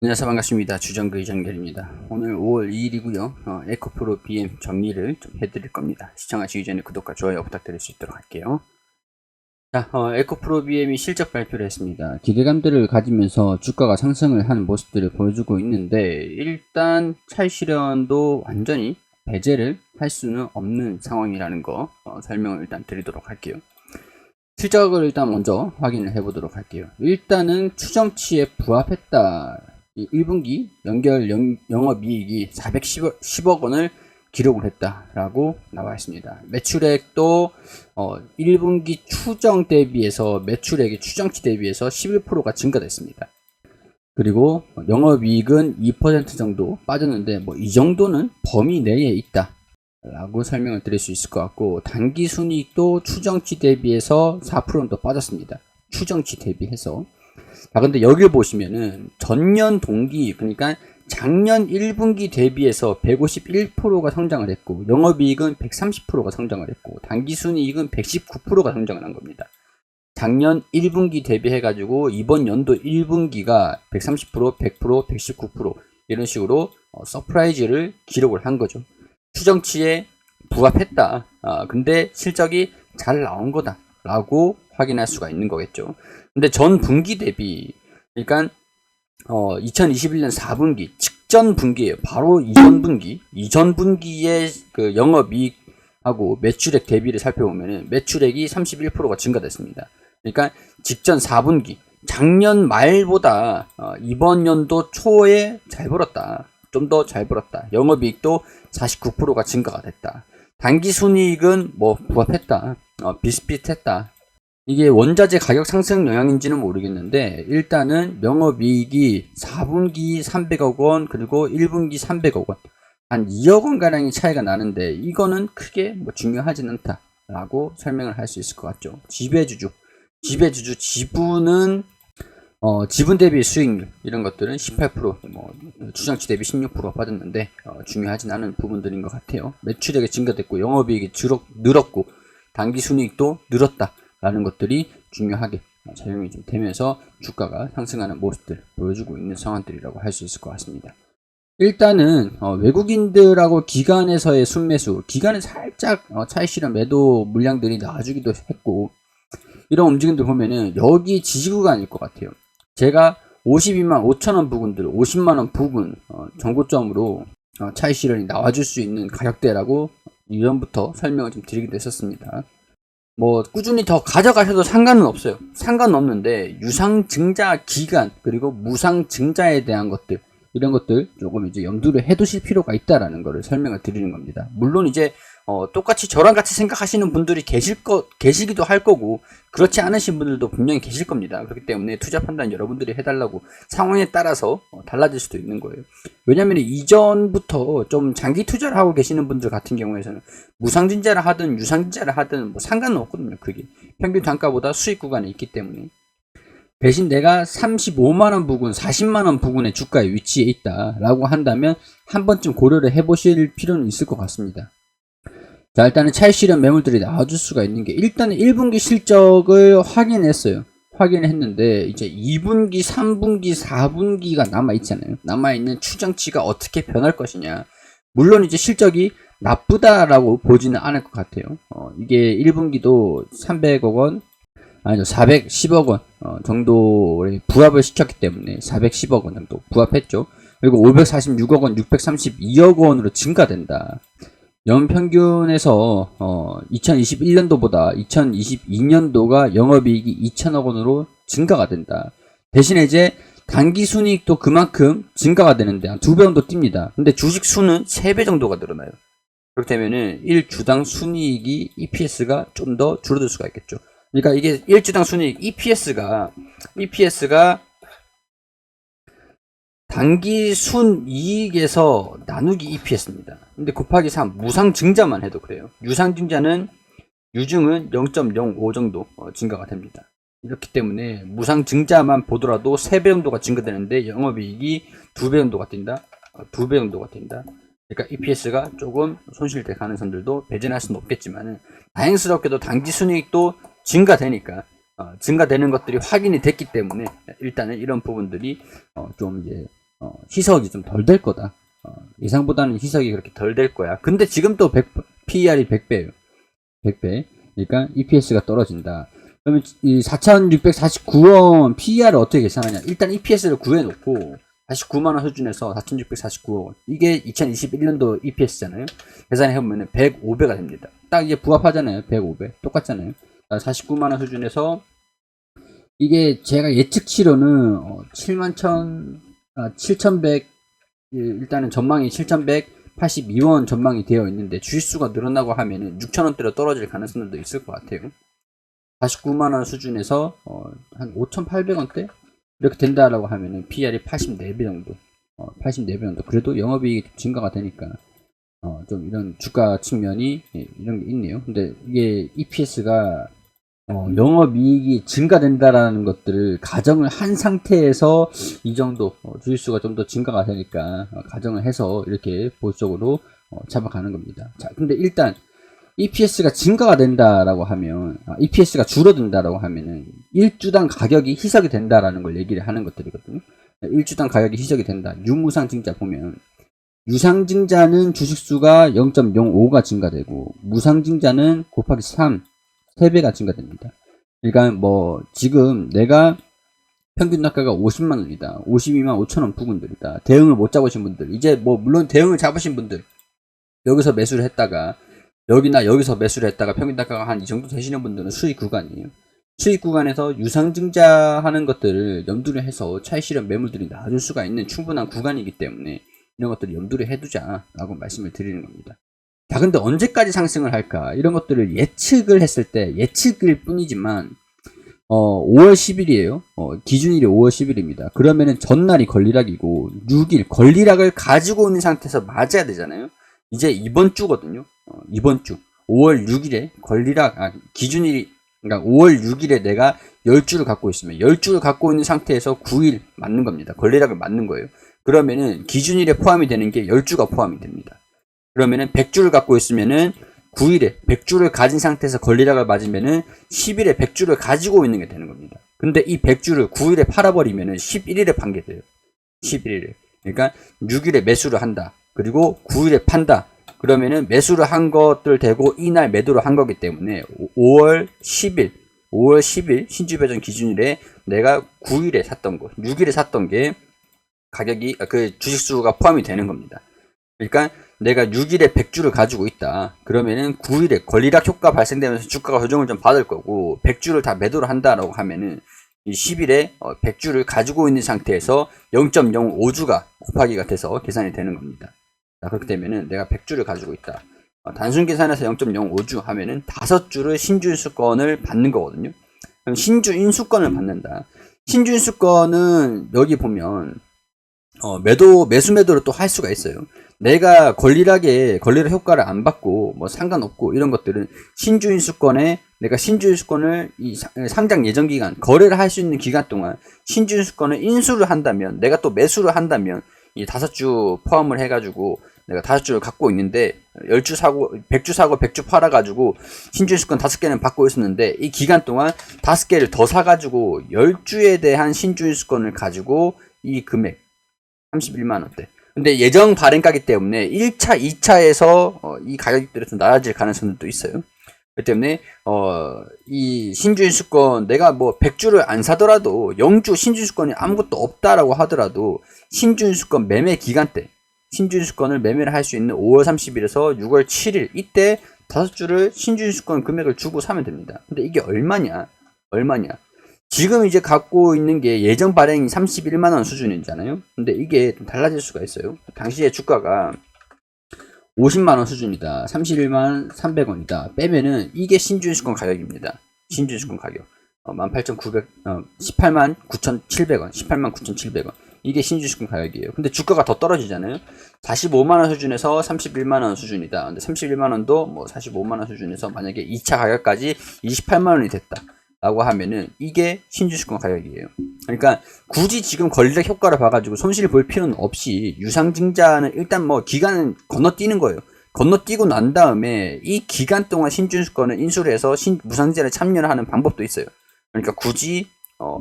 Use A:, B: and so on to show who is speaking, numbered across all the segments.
A: 안녕하세요. 반갑습니다. 주정그 이정결입니다. 오늘 5월 2일이고요. 에코프로 BM 정리를 좀 해드릴 겁니다. 시청하시기 전에 구독과 좋아요 부탁드릴 수 있도록 할게요. 자, 에코프로 BM이 실적 발표를 했습니다. 기대감들을 가지면서 주가가 상승을 하는 모습들을 보여주고 있는데, 일단 찰실현도 완전히 배제를 할 수는 없는 상황이라는 거 설명을 일단 드리도록 할게요. 실적을 일단 먼저 확인을 해보도록 할게요. 일단은 추정치에 부합했다. 1분기 연결 영업이익이 410억 원을 기록을 했다라고 나와 있습니다. 매출액도 1분기 추정 대비해서 매출액이 추정치 대비해서 11%가 증가됐습니다. 그리고 영업이익은 2% 정도 빠졌는데 뭐 이 정도는 범위 내에 있다 라고 설명을 드릴 수 있을 것 같고, 당기순이익도 추정치 대비해서 4%는 더 빠졌습니다. 추정치 대비해서. 자, 근데 여기 보시면은 전년 동기, 그러니까 작년 1분기 대비해서 151%가 성장을 했고, 영업이익은 130%가 성장을 했고, 당기순이익은 119%가 성장을 한 겁니다. 작년 1분기 대비해가지고 이번 연도 1분기가 130%, 100%, 119% 이런 식으로 서프라이즈를 기록을 한 거죠. 추정치에 부합했다. 근데 실적이 잘 나온 거다 라고 확인할 수가 있는 거겠죠. 근데 전 분기 대비, 그러니까 2021년 4분기 직전 분기예요. 바로 이전 분기의 그 영업이익하고 매출액 대비를 살펴보면은 매출액이 31%가 증가됐습니다. 그러니까 직전 4분기 작년 말보다 이번 연도 초에 잘 벌었다. 좀 더 잘 벌었다. 영업이익도 49%가 증가가 됐다. 당기순이익은 뭐 부합했다. 비슷비슷했다. 이게 원자재 가격 상승 영향인지는 모르겠는데, 일단은 영업이익이 4분기 300억 원 그리고 1분기 300억 원 한 2억 원 가량의 차이가 나는데, 이거는 크게 뭐 중요하진 않다 라고 설명을 할 수 있을 것 같죠. 지배주주 지분은 지분 대비 수익률 이런 것들은 18%, 뭐 추정치 대비 16% 빠졌는데 중요하진 않은 부분들인 것 같아요. 매출액이 증가됐고 영업이익이 늘었고 당기순이익도 늘었다라는 것들이 중요하게 작용이 좀 되면서 주가가 상승하는 모습들 보여주고 있는 상황들이라고 할 수 있을 것 같습니다. 일단은 외국인들하고 기관에서의 순매수, 기관은 살짝 차익실현 매도 물량들이 나와주기도 했고, 이런 움직임들 보면은 여기 지지구간일 것 같아요. 제가 52만 5천원 부근들, 50만원 부근 정고점으로 차익 실현이 나와줄 수 있는 가격대라고 이전부터 설명을 좀 드리기도 했었습니다. 뭐 꾸준히 더 가져가셔도 상관은 없어요. 상관은 없는데 유상증자 기간 그리고 무상증자에 대한 것들, 이런 것들 조금 이제 염두를 해두실 필요가 있다라는 것을 설명을 드리는 겁니다. 물론 이제 똑같이 저랑 같이 생각하시는 분들이 계시기도 할 거고, 그렇지 않으신 분들도 분명히 계실 겁니다. 그렇기 때문에 투자 판단 여러분들이 해달라고 상황에 따라서 달라질 수도 있는 거예요. 왜냐면 이전부터 좀 장기 투자를 하고 계시는 분들 같은 경우에는 무상증자를 하든 유상증자를 하든 뭐 상관은 없거든요. 그게 평균 단가보다 수익 구간에 있기 때문에. 대신 내가 35만원 부근, 40만원 부근의 주가에 위치해 있다라고 한다면 한 번쯤 고려를 해보실 필요는 있을 것 같습니다. 자, 일단은 차익 실현 매물들이 나와줄 수가 있는 게, 일단은 1분기 실적을 확인했어요. 확인했는데 이제 2분기, 3분기, 4분기가 남아있잖아요. 남아있는 추정치가 어떻게 변할 것이냐. 물론 이제 실적이 나쁘다라고 보지는 않을 것 같아요. 이게 1분기도 300억 원, 아니죠, 410억 원 정도에 부합을 시켰기 때문에 410억 원 정도 부합했죠. 그리고 546억 원, 632억 원으로 증가된다. 연평균에서 2021년도보다 2022년도가 영업이익이 2천억 원으로 증가가 된다. 대신에 이제 당기순이익도 그만큼 증가가 되는데 한 2배 정도 뜁니다. 근데 주식 수는 3배 정도가 늘어나요. 그렇게 되면은 1주당 순이익이 EPS가 좀 더 줄어들 수가 있겠죠. 그러니까 이게 1주당 순이익 EPS가 단기 순이익에서 나누기 EPS입니다. 근데 곱하기 3, 무상증자만 해도 그래요. 유상증자는 유증은 0.05 정도 증가가 됩니다. 이렇기 때문에 무상증자만 보더라도 3배 정도가 증가되는데 영업이익이 2배 정도가 뛴다. 2배 정도가 뛴다. 그러니까 EPS가 조금 손실될 가능성들도 배제할 수는 없겠지만, 다행스럽게도 단기 순이익도 증가되니까 증가되는 것들이 확인이 됐기 때문에 일단은 이런 부분들이 좀 이제 희석이 좀 덜 될 거다. 예상보다는 희석이 그렇게 덜 될 거야. 근데 지금 또 PER이 100배예요. 100배. 그러니까 EPS가 떨어진다. 그러면 이 4,649원 PER을 어떻게 계산하냐? 일단 EPS를 구해놓고 49만원 수준에서 4,649원. 이게 2021년도 EPS잖아요. 계산해보면 105배가 됩니다. 딱 이게 부합하잖아요. 105배. 똑같잖아요. 49만원 수준에서 이게 제가 예측치로는 7,100, 일단은 전망이 7,182원 전망이 되어 있는데 주식수가 늘어나고 하면은 6,000원대로 떨어질 가능성도 있을 것 같아요. 49만원 수준에서 한 5,800원대 이렇게 된다라고 하면은 PR이 84배 정도, 84배 정도. 그래도 영업이익이 증가가 되니까 좀 이런 주가 측면이 이런 게 있네요. 근데 이게 EPS가 영업이익이 증가된다라는 것들을 가정을 한 상태에서 이 정도 주식수가 좀 더 증가가 되니까 가정을 해서 이렇게 보수적으로 잡아가는 겁니다. 자, 근데 일단 EPS가 증가가 된다라고 하면, EPS가 줄어든다라고 하면은 1주당 가격이 희석이 된다라는 걸 얘기를 하는 것들이거든요. 1주당 가격이 희석이 된다. 유무상증자 보면 유상증자는 주식수가 0.05가 증가되고 무상증자는 곱하기 3, 3배가 증가됩니다. 그러니까 뭐 지금 내가 평균 단가가 50만원이다. 52만 5천원 부분들이다. 대응을 못 잡으신 분들, 이제 뭐 물론 대응을 잡으신 분들, 여기서 매수를 했다가 여기나 여기서 매수를 했다가 평균 단가가 한 이 정도 되시는 분들은 수익 구간이에요. 수익 구간에서 유상증자하는 것들을 염두를 해서 차익 실현 매물들이 나와줄 수가 있는 충분한 구간이기 때문에 이런 것들을 염두를 해두자라고 말씀을 드리는 겁니다. 자, 근데 언제까지 상승을 할까? 이런 것들을 예측을 했을 때, 예측일 뿐이지만 5월 10일이에요. 기준일이 5월 10일입니다. 그러면은 전날이 권리락이고 6일 권리락을 가지고 있는 상태에서 맞아야 되잖아요. 이제 이번 주거든요. 이번 주 5월 6일에 권리락, 기준일이, 그러니까 5월 6일에 내가 10주를 갖고 있으면 10주를 갖고 있는 상태에서 9일 맞는 겁니다. 권리락을 맞는 거예요. 그러면은 기준일에 포함이 되는 게 10주가 포함이 됩니다. 그러면은 100주를 갖고 있으면은 9일에 100주를 가진 상태에서 권리락을 맞으면은 10일에 100주를 가지고 있는 게 되는 겁니다. 근데 이 100주를 9일에 팔아버리면은 11일에 판게 돼요. 11일에. 그러니까 6일에 매수를 한다. 그리고 9일에 판다. 그러면은 매수를 한 것들 되고 이날 매도를 한 거기 때문에 5월 10일 신주배정 기준일에 내가 9일에 샀던 거, 6일에 샀던 게 가격이 그 주식수가 포함이 되는 겁니다. 그러니까 내가 6일에 100주를 가지고 있다. 그러면은 9일에 권리락 효과 발생되면서 주가가 조정을 좀 받을 거고 100주를 다 매도를 한다라고 하면은 이 10일에 100주를 가지고 있는 상태에서 0.05주가 곱하기가 돼서 계산이 되는 겁니다. 자, 그렇게 되면은 내가 100주를 가지고 있다. 단순 계산해서 0.05주 하면은 5주를 신주 인수권을 받는 거거든요. 그럼 신주 인수권을 받는다. 신주 인수권은 여기 보면 매수 매도를 또 할 수가 있어요. 내가 권리락 효과를 안 받고 뭐 상관없고 이런 것들은 신주인수권에 내가 신주인수권을 이 상장 예정 기간, 거래를 할 수 있는 기간 동안 신주인수권을 인수를 한다면, 내가 또 매수를 한다면 이 5주 포함을 해가지고 내가 5주를 갖고 있는데 10주 사고 100주 사고 100주 팔아가지고 신주인수권 5개는 받고 있었는데 이 기간 동안 5개를 더 사가지고 10주에 대한 신주인수권을 가지고 이 금액 31만원대. 근데 예정 발행가기 때문에 1차, 2차에서 이 가격들이 좀 낮아질 가능성도 있어요. 그렇기 때문에 이 신주인수권 내가 뭐 100주를 안 사더라도 0주 신주인수권이 아무것도 없다라고 하더라도 신주인수권 매매 기간 때 신주인수권을 매매를 할 수 있는 5월 30일에서 6월 7일 이때 5주를 신주인수권 금액을 주고 사면 됩니다. 근데 이게 얼마냐? 지금 이제 갖고 있는 게 예정 발행이 31만원 수준이잖아요. 근데 이게 좀 달라질 수가 있어요. 당시에 주가가 50만원 수준이다. 31만 300원이다. 빼면은 이게 신주인수권 가격입니다. 신주인수권 가격. 18만 9,700원. 18만 9,700원. 이게 신주인수권 가격이에요. 근데 주가가 더 떨어지잖아요. 45만원 수준에서 31만원 수준이다. 근데 31만원도 뭐 45만원 수준에서 만약에 2차 가격까지 28만원이 됐다. 라고 하면은 이게 신주식권 가격이에요. 그러니까 굳이 지금 권리락 효과를 봐가지고 손실을 볼 필요는 없이 유상증자는 일단 뭐 기간은 건너뛰는 거예요. 건너뛰고 난 다음에 이 기간 동안 신주식권을 인수를 해서 무상증자를 참여를 하는 방법도 있어요. 그러니까 굳이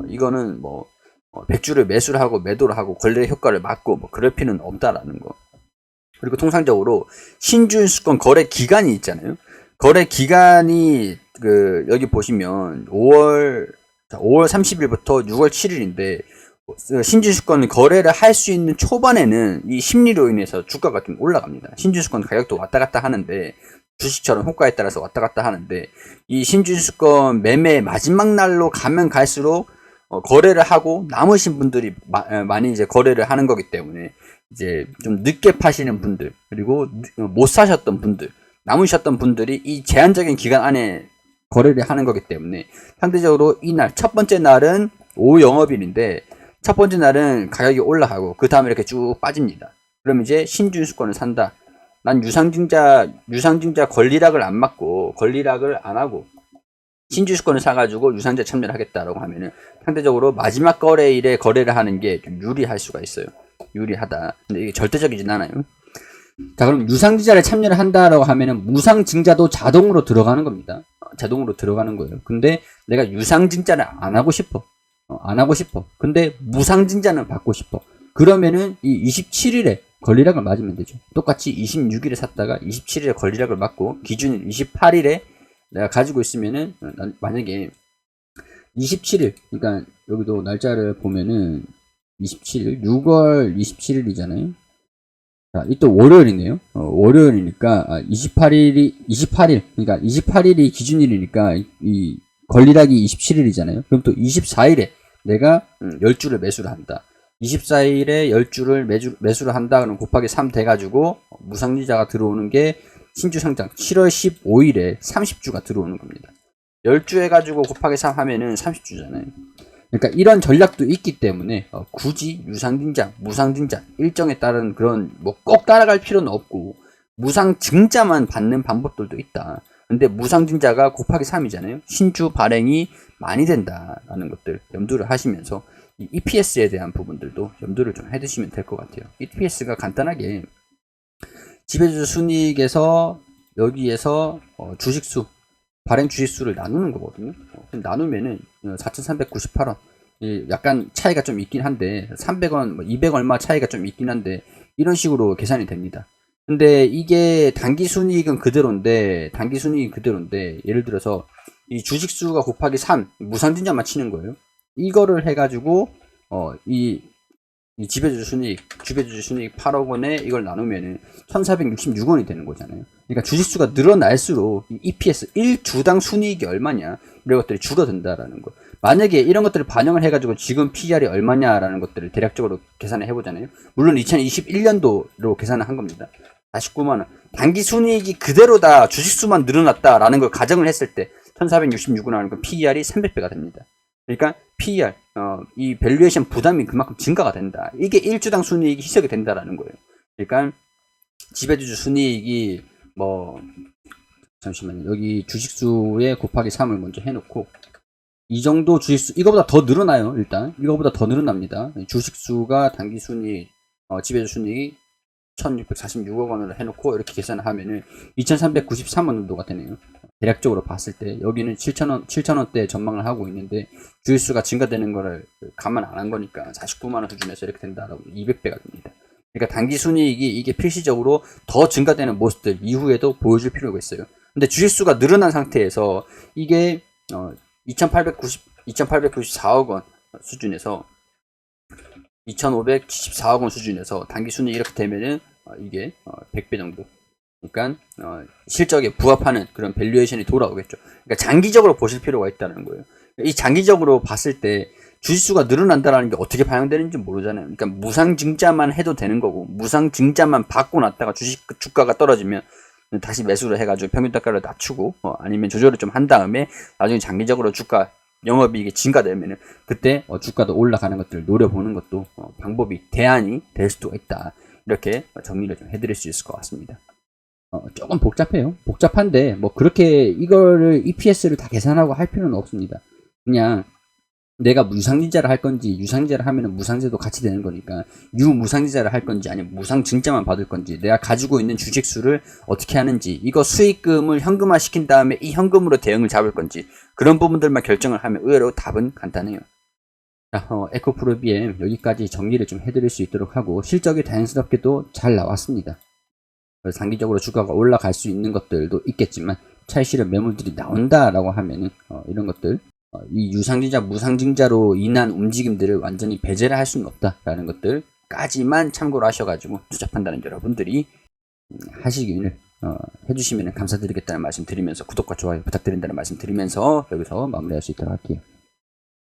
A: 이거는 뭐 백주를 매수를 하고 매도를 하고 권리 효과를 막고 뭐 그럴 필요는 없다라는 거. 그리고 통상적으로 신주인수권 거래 기간이 있잖아요. 거래 기간이 여기 보시면 5월 30일부터 6월 7일인데 신주인수권 거래를 할 수 있는 초반에는 이 심리로 인해서 주가가 좀 올라갑니다. 신주인수권 가격도 왔다 갔다 하는데 주식처럼 호가에 따라서 왔다 갔다 하는데 이 신주인수권 매매 마지막 날로 가면 갈수록 거래를 하고 남으신 분들이 많이 이제 거래를 하는 거기 때문에 이제 좀 늦게 파시는 분들 그리고 못 사셨던 분들 남으셨던 분들이 이 제한적인 기간 안에 거래를 하는 거기 때문에 상대적으로 이날 첫 번째 날은 오후 영업일인데 첫 번째 날은 가격이 올라가고 그 다음에 이렇게 쭉 빠집니다. 그럼 이제 신주인수권을 산다. 난 유상증자 권리락을 안 맞고 권리락을 안 하고 신주인수권을 사가지고 유상증자 참여를 하겠다라고 하면은 상대적으로 마지막 거래일에 거래를 하는 게 좀 유리할 수가 있어요. 유리하다. 근데 이게 절대적이진 않아요. 자, 그럼 유상증자를 참여를 한다라고 하면은 무상증자도 자동으로 들어가는 겁니다. 자동으로 들어가는 거예요. 근데 내가 유상증자를 안 하고 싶어. 근데 무상증자는 받고 싶어. 그러면은 이 27일에 권리락을 맞으면 되죠. 똑같이 26일에 샀다가 27일에 권리락을 맞고 기준일 28일에 내가 가지고 있으면은 만약에 27일 그러니까 여기도 날짜를 보면은 27일 6월 27일이잖아요. 자, 이 또 월요일이네요. 월요일이니까 28일 그러니까 28일이 기준일이니까 이 권리락이 27일이잖아요. 그럼 또 24일에 내가 10주를 매수를 한다. 24일에 10주를 매수를 한다. 그럼 곱하기 3 돼가지고 무상증자가 들어오는 게 신주상장 7월 15일에 30주가 들어오는 겁니다. 10주 해가지고 곱하기 3 하면은 30주잖아요. 그러니까 이런 전략도 있기 때문에 굳이 유상증자, 무상증자 일정에 따른 그런 뭐 꼭 따라갈 필요는 없고 무상증자만 받는 방법들도 있다. 근데 무상증자가 곱하기 3이잖아요. 신주 발행이 많이 된다라는 것들 염두를 하시면서 이 EPS에 대한 부분들도 염두를 좀 해두시면 될 것 같아요. EPS가 간단하게 지배주주 순이익에서 여기에서 주식수 발행 주식수를 나누는 거거든요. 나누면은 4,398원. 약간 차이가 좀 있긴 한데 300원, 200 얼마 차이가 좀 있긴 한데 이런 식으로 계산이 됩니다. 근데 이게 단기순이익은 그대로인데 예를 들어서 이 주식수가 곱하기 3 무상증자만 치는 거예요. 이거를 해가지고 이 지배주주 순이익 8억 원에 이걸 나누면은 1,466원이 되는 거잖아요. 그러니까 주식수가 늘어날수록 이 EPS 1주당 순이익이 얼마냐 이런 것들이 줄어든다라는 거. 만약에 이런 것들을 반영을 해가지고 지금 PER이 얼마냐라는 것들을 대략적으로 계산을 해보잖아요. 물론 2021년도로 계산을 한 겁니다. 49만원. 단기 순이익이 그대로다 주식수만 늘어났다라는 걸 가정을 했을 때 1,466원 하는 건 PER이 300배가 됩니다. 그러니까 PER, 이 밸류에이션 부담이 그만큼 증가가 된다. 이게 1주당 순이익이 희석이 된다라는 거예요. 그러니까 지배주주 순이익이 잠시만요. 여기 주식수에 곱하기 3을 먼저 해놓고 이 정도 주식수, 이거보다 더 늘어나요. 일단 이거보다 더 늘어납니다. 주식수가 단기 순이익, 지배주주 순이익 1,646억 원으로 해놓고 이렇게 계산을 하면은 2,393원 정도가 되네요. 대략적으로 봤을 때 여기는 7,000원대 전망을 하고 있는데 주식수가 증가되는 거를 감안 안 한 거니까 49만원 수준에서 이렇게 된다라고 200배가 됩니다. 그러니까 단기 순이익이 이게 필시적으로 더 증가되는 모습들 이후에도 보여줄 필요가 있어요. 근데 주식수가 늘어난 상태에서 이게 2,894억 원 수준에서 2,574억 원 수준에서 단기 순이익 이렇게 되면은 이게 100배 정도. 그러니까 실적에 부합하는 그런 밸류에이션이 돌아오겠죠. 그러니까 장기적으로 보실 필요가 있다는 거예요. 이 장기적으로 봤을 때 주식수가 늘어난다는 게 어떻게 반영되는지 모르잖아요. 그러니까 무상증자만 해도 되는 거고 무상증자만 받고 났다가 주가가 떨어지면 다시 매수를 해가지고 평균단가를 낮추고 아니면 조절을 좀 한 다음에 나중에 장기적으로 주가 영업이익이 증가되면은 그때 주가도 올라가는 것들을 노려보는 것도 방법이 대안이 될 수도 있다. 이렇게 정리를 좀 해드릴 수 있을 것 같습니다. 조금 복잡해요. 복잡한데 뭐 그렇게 이거를 EPS를 다 계산하고 할 필요는 없습니다. 그냥 내가 무상증자를 할 건지 유상증자를 하면은 무상증자도 같이 되는 거니까 유무상증자를 할 건지 아니면 무상증자만 받을 건지 내가 가지고 있는 주식수를 어떻게 하는지 이거 수익금을 현금화 시킨 다음에 이 현금으로 대응을 잡을 건지 그런 부분들만 결정을 하면 의외로 답은 간단해요. 자, 에코프로 BM 여기까지 정리를 좀 해드릴 수 있도록 하고, 실적이 다행스럽게도 잘 나왔습니다. 단기적으로 주가가 올라갈 수 있는 것들도 있겠지만, 차익 실현 매물들이 나온다라고 하면은 이런 것들, 이 유상증자 무상증자로 인한 움직임들을 완전히 배제를 할 수는 없다라는 것들까지만 참고로 하셔가지고 투자 판단은 여러분들이 하시기를 해주시면 감사드리겠다는 말씀 드리면서, 구독과 좋아요 부탁드린다는 말씀 드리면서 여기서 마무리할 수 있도록 할게요.